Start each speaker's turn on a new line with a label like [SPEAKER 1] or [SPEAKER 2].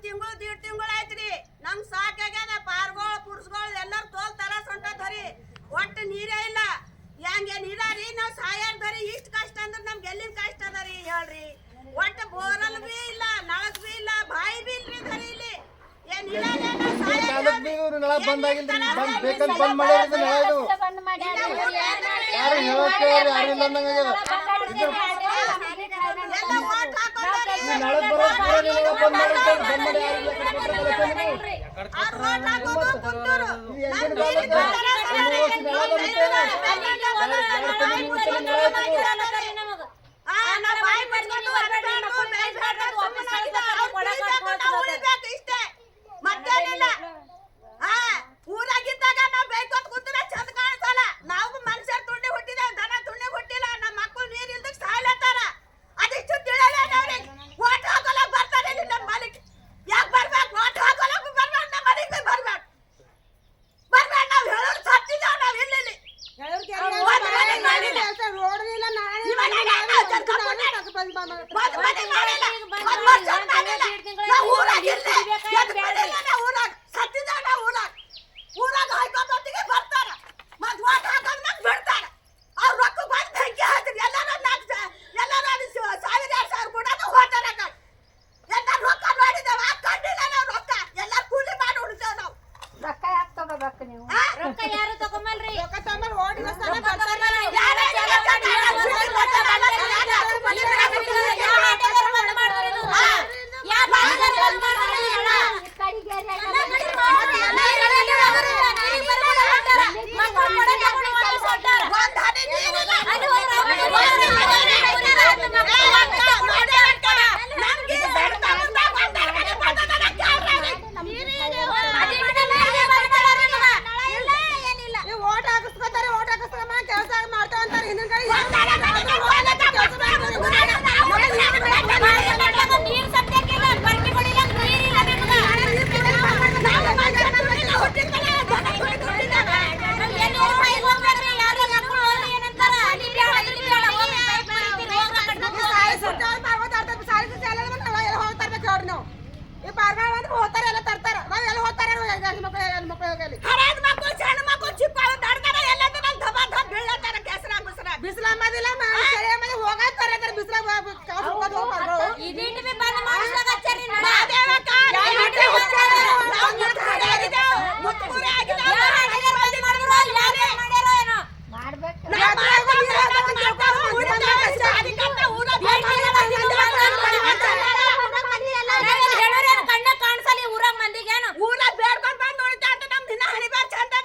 [SPEAKER 1] ತಿಂಗಳು ದೀಡ್ ತಿಂಗಳು ಆಯ್ತ್ರಿ ನಮ್ ಸಾಕಾಗ್ಯದ ಪಾರ್ಗಳು ಪುರುಷಗಳು ಎಲ್ಲರೂ ತೋಲ್ ತರಾಸ್ ಹೊಂಟದ್ರಿ ಒಟ್ಟು ನೀರೇ ಇಲ್ಲ ಹೆಂಗೆ ನೀರಾರಿ ನಾವ್ ಸಾಯಾರ್ದರಿ ಇಷ್ಟ ಕಷ್ಟ ಅಂದ್ರೆ ನಮ್ಗೆ ಎಲ್ಲಿನ ಕಷ್ಟ ಅದರಿ ಹೇಳ್ರಿ ಒಟ್ಟು ಬೋರಲ್ ಬಿ ಇಲ್ಲ ನಳಕ್ ಬಿ ಇಲ್ಲ ಬಾಯಿ ಬಿ ಇಲ್ರಿ ಧರಿ ಇಲ್ಲಿ ಏನ್
[SPEAKER 2] ನಳ ಬಂದ್ ಆಗಿಲ್ರಿ ಬೇಕಂತ ಬಂದ್ ಮಾಡ್ಯಾರ ಯಾರು ಹೇಳಕ್ಕೆ ಯಾರು ಇಲ್ಲ ಅಂದಂಗಾಗ್ಯದ
[SPEAKER 1] ಊರಾಗಿದ್ದಾಗ ನಾವ್ ಬೇಕೋತ್ ಕೂತ್ರ ಚಂದ ಕಾಣಿಸಲ್ಲ ನಾವು ಮನುಷ್ಯರ್ ತುಂಡಿ ಹುಟ್ಟಿದೇವ್ ದನ ತುಂಡಿ ಹುಟ್ಟಿಲ್ಲ ನಮ್ಮ ಮಕ್ಕಳು ನೀರ್ ಇಲ್ದಕ್ ಸಾಯ್ಲತ್ತಾರ ಅದಿಷ್ಟು ತಿಳಿಯಲ್ಲ ಅವ್ರಿಗೆ ಓಟ್ ಹಾಕೋಲಕ್ ಬರ್ತಾರೆ ನಮ್ಮ ಮಾಲಿಕ್ ಯಾಕೆ ಬರ್ಬೇಕು ಓಟ್ ಹಾಕೋಲಕ್ ಬರ್ಬೇಕು ನಮ್ಮ ಮನೆಗೆ ಬರ್ಬೇಕು ನಾವ್ ಹೇಳೋರು ಸತ್ತಿದ್ದೇವ್ ನಾವ್ ಇಲ್ಲಿ ಊರಾಗ ಹಾಕೋತಿಗೆ ಬರ್ತಾರ ಮತ್ ಓಟ್ ಹಾಕೋದ್ನಾಗ ಬಿಡ್ತಾರ ಅವ್ರ ರೊಕ್ಕ ಬಂದ್ ಬೆಂಕಿ ಹಾಕ್ರಿ ಎಲ್ಲಾರು ಅದು 1,000-2,000 ಕೊಡೋದು ಹೋಗ್ತಾರ ಎಲ್ಲ ರೊಕ್ಕ ನೋಡಿದೇವ ಕಂಡಿಲ್ಲ ನಾವು ರೊಕ್ಕ ಎಲ್ಲ ಕೂಲಿ ಮಾಡಿ ಉಳಿದೇವ್ ನಾವು
[SPEAKER 3] ರೊಕ್ಕ ಯಾಕೆ ತಗೋಬೇಕು ನೀವು
[SPEAKER 4] ರೊಕ್ಕ ಯಾರು ತಗೊಂಬಲ್ರಿ
[SPEAKER 1] ರೊಕ್ಕ ತಗೊಂಡ್ ಓಡಿನ ಸ್ಥಳ ಊರಾಗ ಬೇಡ್ಕೊಂಡ್ ಬಂದ್ ನೋಡ್ತಾ ಅಂತ ನಮ್ ದಿನ ಹರಿಬಾರ್ ಚಂದ